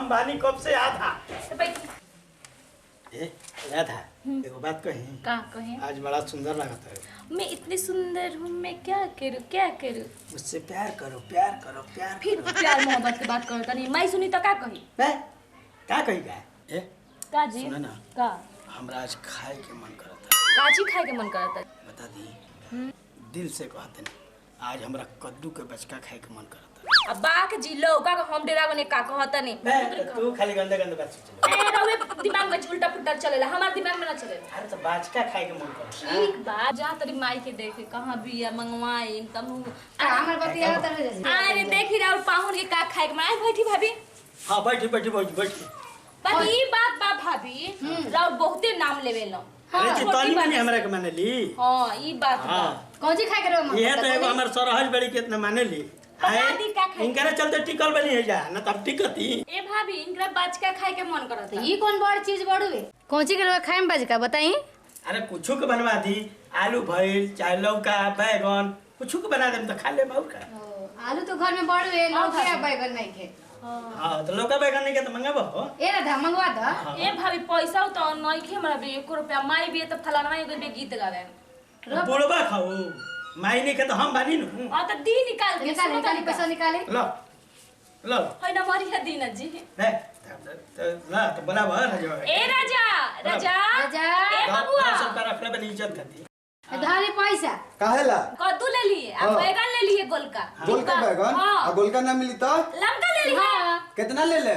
हम बानी कब से आधा तो राधा एगो बात कही का कहे आज बड़ा सुंदर लगता है। मैं इतनी सुंदर हूँ, मैं क्या करूँ मुझसे प्यार करो प्यार करो प्यार फिर करो। प्यार मोहब्बत की बात करो तनी मैं सुनी तो का कही क्या कही का ए का जी सुना ना का हमरा आज खाए के मन करता काची खाए के मन करता बता दी दिल से कहते नहीं आज हमरा कद्दू के बचका खाए के मन करता अब बाक जी लौका का हम डेरा बने का कहता नहीं तू खाली गंदे गंदे बात सोच ए रवे दिमाग में उल्टा पुल्टा चलेला हमार दिमाग में ना चलेला। अरे तो बचका खाए के मन करता ठीक बा जा तरी माई के देखे कहां बिया मंगवाई तनु हमर बतिया तर अरे देखी राउर पाहुन के का खाए के मन आई बैठी भाभी हां बैठी बैठी बैठी बैठी पर ई बात बा भाभी राउर बहुते नाम लेवेलो अरे जी तनी मनी हमरा के माने ली हां ई बात बा कौन सी खाए करो ये तो एगो हमर सरहज बड़ी कितना माने ली इनकरे चलते टिकल बनी है जा ना तब टिकती ए भाभी इनकरा बचका खाए के मन करत ई कौन बड़ चीज बड़ुए कौन सी के खाए में बजका बताई। अरे कुछो के बनवा दी आलू भइल चाहे लौका बैगन कुछो के बना देम त खा ले बाऊ का आलू तो घर में बड़ुए लौका बैगन नहीं खे हां तो लौका बैगन नहीं के त मंगाबो हो ए राधा मंगवा द ए भाभी पैसा तो नहीं खे हमरा बे 1 रुपया माई भी त फलाना एगो बे गीत गावे बुढ़वा खाऊ माई नहीं के तो हम बानी नु आ त दी निकाल के निकाली पैसा निकाले लो लो है ना मारी दीना जी ले ना तो बनाबो राजा ए राजा राजा राजा ए बबुआ सब का रखले बनी इज्जत करती धारे पैसा काहेला कद्दू ले लिए आ बैगन ले लिए गोलका गोलका बैगन आ गोलका ना मिली तो लमका ले लिए कितना ले ले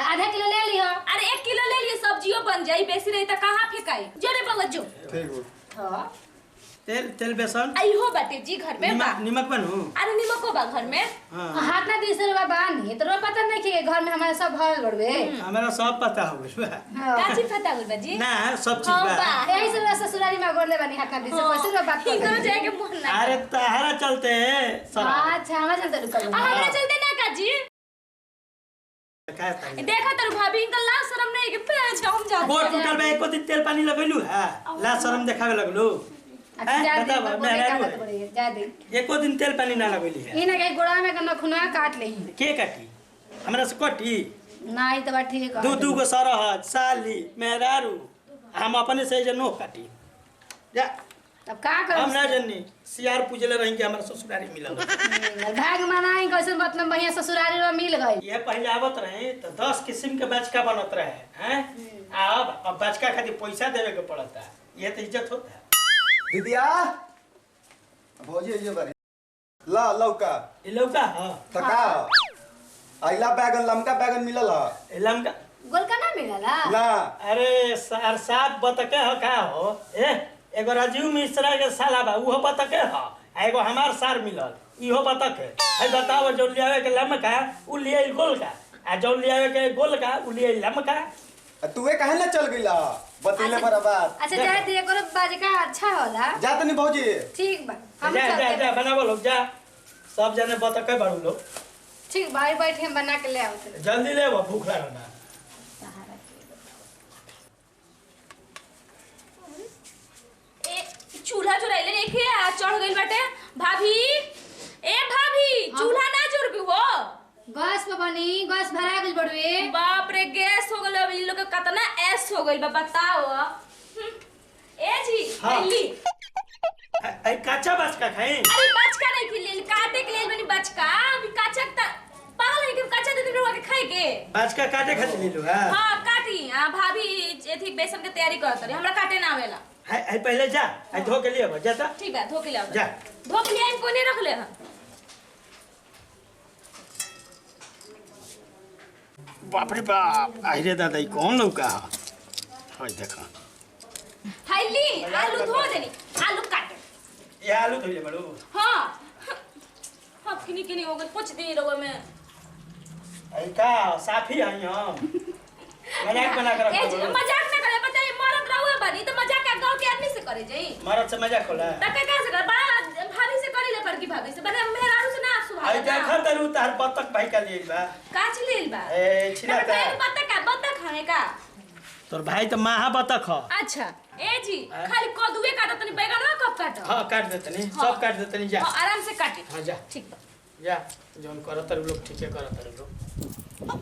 आधा किलो ले लियो। अरे 1 किलो ले लिए सब्जियों बन जाई बेसी रही त कहां फेकाई जो रे बबुआ जो ठीक हो हां तेल बेसन आई हो बाटे जी घर में बा नमक बनू अरे निमको बा घर में हां हाथ ना 20 रुपया बानी तो पता नहीं कि घर में हमारे सब भरल बड़वे हमरा सब पता हो गइल बा काची फटा गुल बाजी ना सब चीज बा यही से ससुराली में गोरले बनी हाथ ना 20 पैसे रुपया बात ठीक हो कर जाएगा मन ना अरे तहरा चलते सर अच्छा हमरा चलते रुका हमरा चलते ना काजी काय ताई देखा तर भाभी इनका लाज शरम नहीं के पेच हम जा गोड़ टूटल बा एको दिन तेल पानी लगैलू है ला शरम देखावे लगलू अच्छा जा दे बतावा, बोले मेहरारू कागज है। पड़ी जा दे एको दिन तेल पानी ना लगैली है ई ना कहीं गोड़ा में कना खुना काट ले के काटी हमरा से कटी नहीं तो बात ठीक है दू गो सरहद साली मेहरारू हम अपने से जे नो काटी जा तब का कर हम ना जन्नी सियार पूजले रही के हमरा ससुरारी मिलल भाग मनाई कैसे मतलब बढ़िया ससुराली में मिल गई ये पहले आवत रहे तो 10 किस्म के बचका बनत रहे हैं अब बचका खातिर पैसा देवे के पड़ता ये तो इज्जत होता है दीदिया भौजी ये बारी ला लौका ये लौका हां तका आइला बैगन लमका बैगन मिलल ह लमका गोलका ना मिलला ना अरे सर साहब बतके हो का हो एगो राजीव मिश्रा के साला बा उहो बतके हो एगो हमार सार मिलल इहो बतके है बताओ जो लियावे के लमका उ लिए गोलका आ जो लियावे के गोलका उ लिए लमका तूए काहे ना चल गइला बतिले बराबर अच्छा जा दे करो बाजिका अच्छा होला जा तनी भौजी ठीक बा हम जा जा चलते जा बनावो लोग जा सब जने बतके बाड़ू लोग ठीक भाई बैठ हम बना के ले आओ जल्दी ले वो भूख लागल ना चूल्हा चुराइले देखे आ चढ़ गइल बाटे भाभी ए भाभी चूल्हा ना जोर के हो गैस पे बनी गैस भरा गइल बड़वे बाप रे गैस हो गइल इ लोग के कितना ऐस हो गइल बा बताओ ए जी हाँ। ली आई काचा बचका खाई अरे बचका नहीं के लेल काटे के लेल बनी बचका अभी काचा त पागल है कि काचा दे रहुआ के खाए के बचका काटे खातिर ले लो हां हां काटी आ भाभी एथी बेसन के तैयारी करत रही हमरा काटे ना आवेला है पहले जा आई धो के लिए जा जा ठीक है धो के ले आओ जा धो के लिए कोने रख ले हां बाप रे बाप अरे दादा ई कौन लौका है देखा थैली आलू धो देनी आलू काटे ये आलू धोइले बड़ू हां हां किनी किनी हो गल कुछ देर रहुआ में आई का साफी आई हम मजाक बना कर ए जी मजाक ना करे बताइए मरद रहुआ बनी तो मजाक का गांव के आदमी से करे जाई मरद से मजाक होला तके कैसे कर बड़ा भाभी से करी ले बड़की भाभी से बड़े मेहरारू से ना सुहा आई देखा तरू तार बतक भाई का लिए बा काच लेल बा ए छिनाता बत्तख खाने का तोर भाई तो माहा बतक ह अच्छा ए जी खाली कदुए काटत तनी बैगनवा कब काटो हां काट देतनी सब काट देतनी जा हां आराम से काटी हां जा ठीक बा जा जोन करत लोग ठीके करत लोग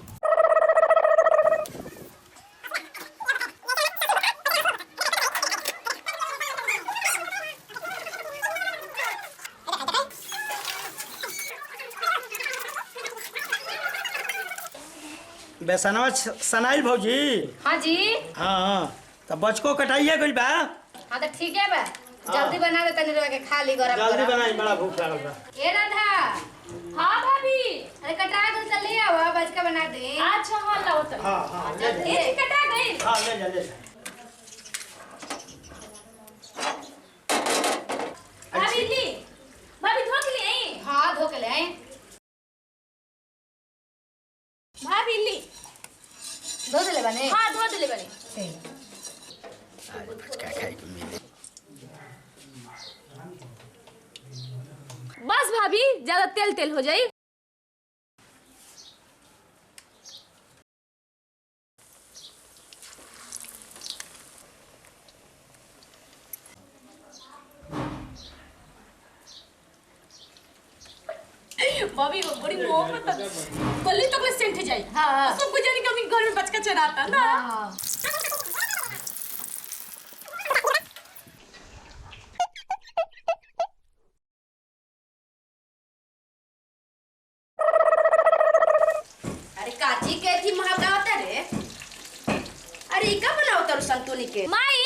बेसनवा सनाइल भौजी। हाँ जी। हाँ तो बचको कटाइए गइल बा। हाँ तो ठीक है बा, जल्दी बना दे तनी के खा ली गरम जल्दी गरम। बनाई, बड़ा भूख लागल बा। ए राधा, हाँ भाभी। अरे कटा दो तो ले आओ, बचका बना दे। अच्छा हाँ लाओ तो। हाँ हाँ ले जा। ये कटा गई। हाँ ले जा ले जा। भाभी ली, भाभी धो के लिए। हाँ धो के ले आई। भाभी ली। धो दे ले बने। हाँ धो दे बनी। ठीक। बस भाभी ज्यादा तेल तेल हो जाई। भाभी वो बड़ी मोहब्बत गली तक ले सेंट जाई। हाँ। सब कुछ जानी कि अपनी घर में बचका चराता ना। हाँ। अरे काची के थी महागावता रे। अरे ई का बनावता रे संतुली के। माई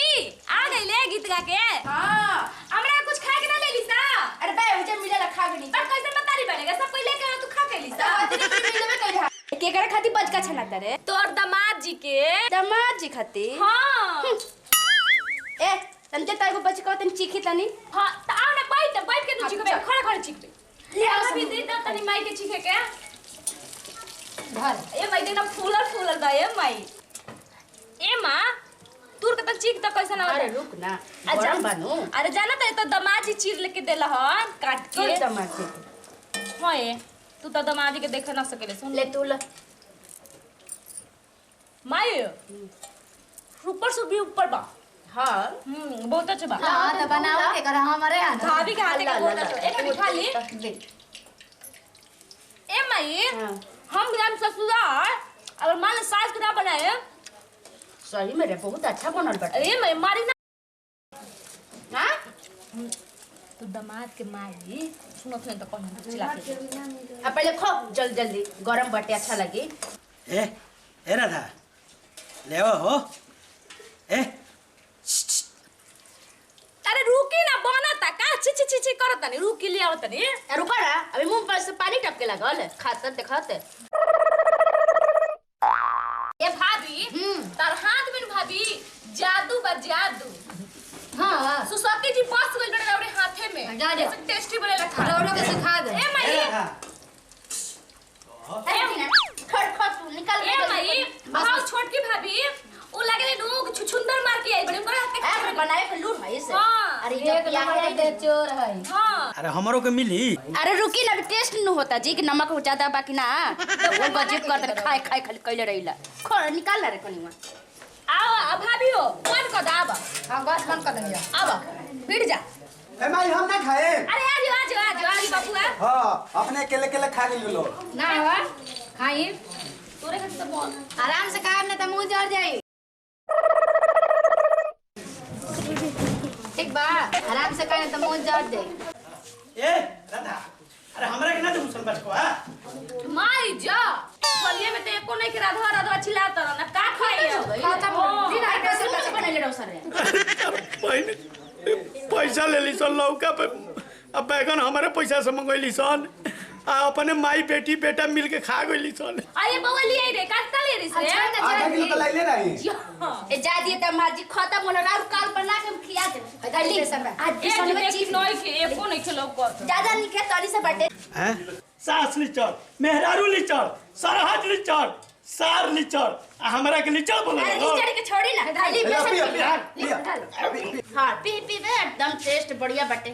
आ गई ले गीत गा के। हां हमरा कुछ खाए के ना ले लीसा। अरे बे उजे मिला खा गनी। अब कैसे बतारी बनेगा, सब कोई लेके आया तू खा के लीसा। अतरी भी मिले में कइहा के करे खाती बचका छनाता रे। तोर दामाद जी के। दामाद जी खाती। हां ए तंते ताइगो बचका तन चीखी तनी। हां त आओ ना बैठ के तू चीख पे खड़ा खड़ा चीख पे। ले आ भी दे द तनी माई के चीखे के। धर। ए माई देना फूलल बा ए माई। ए मां तूर के त चीख त कैसे ना। अरे रुक ना अच्छा गरम बानू। अरे जाना त तो दामाद जी चीर लेके देला हन काट के। के दामाद जी। हां ए तू तो दामाद जी के देख ना सकेले। सुन ले तू ले। माई ऊपर से भी ऊपर बा। हां बहुत अच्छा बा। हाँ तो बनाओ के कर हमारे यहाँ ना। भाभी के हाथे के बहुत अच्छा। एक मिनट खा ली। ले। ए माई हां हम ग्राम ससुराल अगर मान सास के ना बनाए। सही में रे बहुत अच्छा बनल बटे। अरे मैं मारी ना। हां तू दामाद के मारी सुनत नहीं तो कौन चिल्ला के। अब पहले खो जल्दी गरम बटे अच्छा लगी। ए राधा ले हो। ए अरे रुकी ना बनता का ची करत नहीं। रुकी ले आवत नहीं। रुको ना अभी मुंह पर से पानी टपके लगल खाते देखते। ए भाभी तार हाथ में भाभी जादू बा जादू। हाँ। सुसती जी बस गइल बड़े अपने हाथे में। जा जा। टेस्टी बने लगा। रोड़ो के सिखा दे। ए माई खट तू निकाल ए माई हां छोटकी भाभी ओ लगे नु छुछुंदर मार के आई बड़े उनका हाथ अरे के। बनाए के लूर भाई से। हाँ। अरे एक जब नंबर है के चोर है। हां अरे हमरो के मिली। अरे रुकी ना टेस्ट न होता जी कि नमक हो ज्यादा बाकी ना तो वो गजब करते खाए खाली कइले रहिला। खो निकाल ना रे कनिवा। आओ भाभी हो कौन को दाब। हाँ बस बंद कर देंगे। अब फिर जा। ए माई हम ना खाए। अरे आज बाबू है। हां अपने अकेले अकेले खा गइल लो। ना हुआ खाई तोरे खातिर तो बोल। आराम से खाए ना तो मुंह जर जाई। ठीक बा, आराम से खाए तो मुंह जर जाई। ए राधा अरे हमरा के ना दे मुसल बचको। हां माई जा फलिए में तो एको नहीं के राधा चिल्लाता ना का खाई। दिन आई कैसे कैसे बनले रहो सर। पैसा ले ली सन लौका पे। अब बैगन हमारे पैसा से मंगैली सन आ अपने माई बेटी बेटा मिल के खा गइली सन। अरे बउआ लिए रे काटता ले रे से। आधा किलो तो लाइले रही। ए जा दिए त माजी खत्म होला और काल बना के हम खिया दे। दली सब आज एक में चीज नहीं के एको नहीं खेलो को। ज्यादा नहीं खे तड़ी से बटे। हैं सास लिचड़ मेहरारू लिचड़ सरहद लिचड़ सार लिचड़ आ हमरा के लिचड़ बोले। अरे नीचे के छोड़ी ना खाली पिया हां पी एकदम टेस्ट बढ़िया बटे।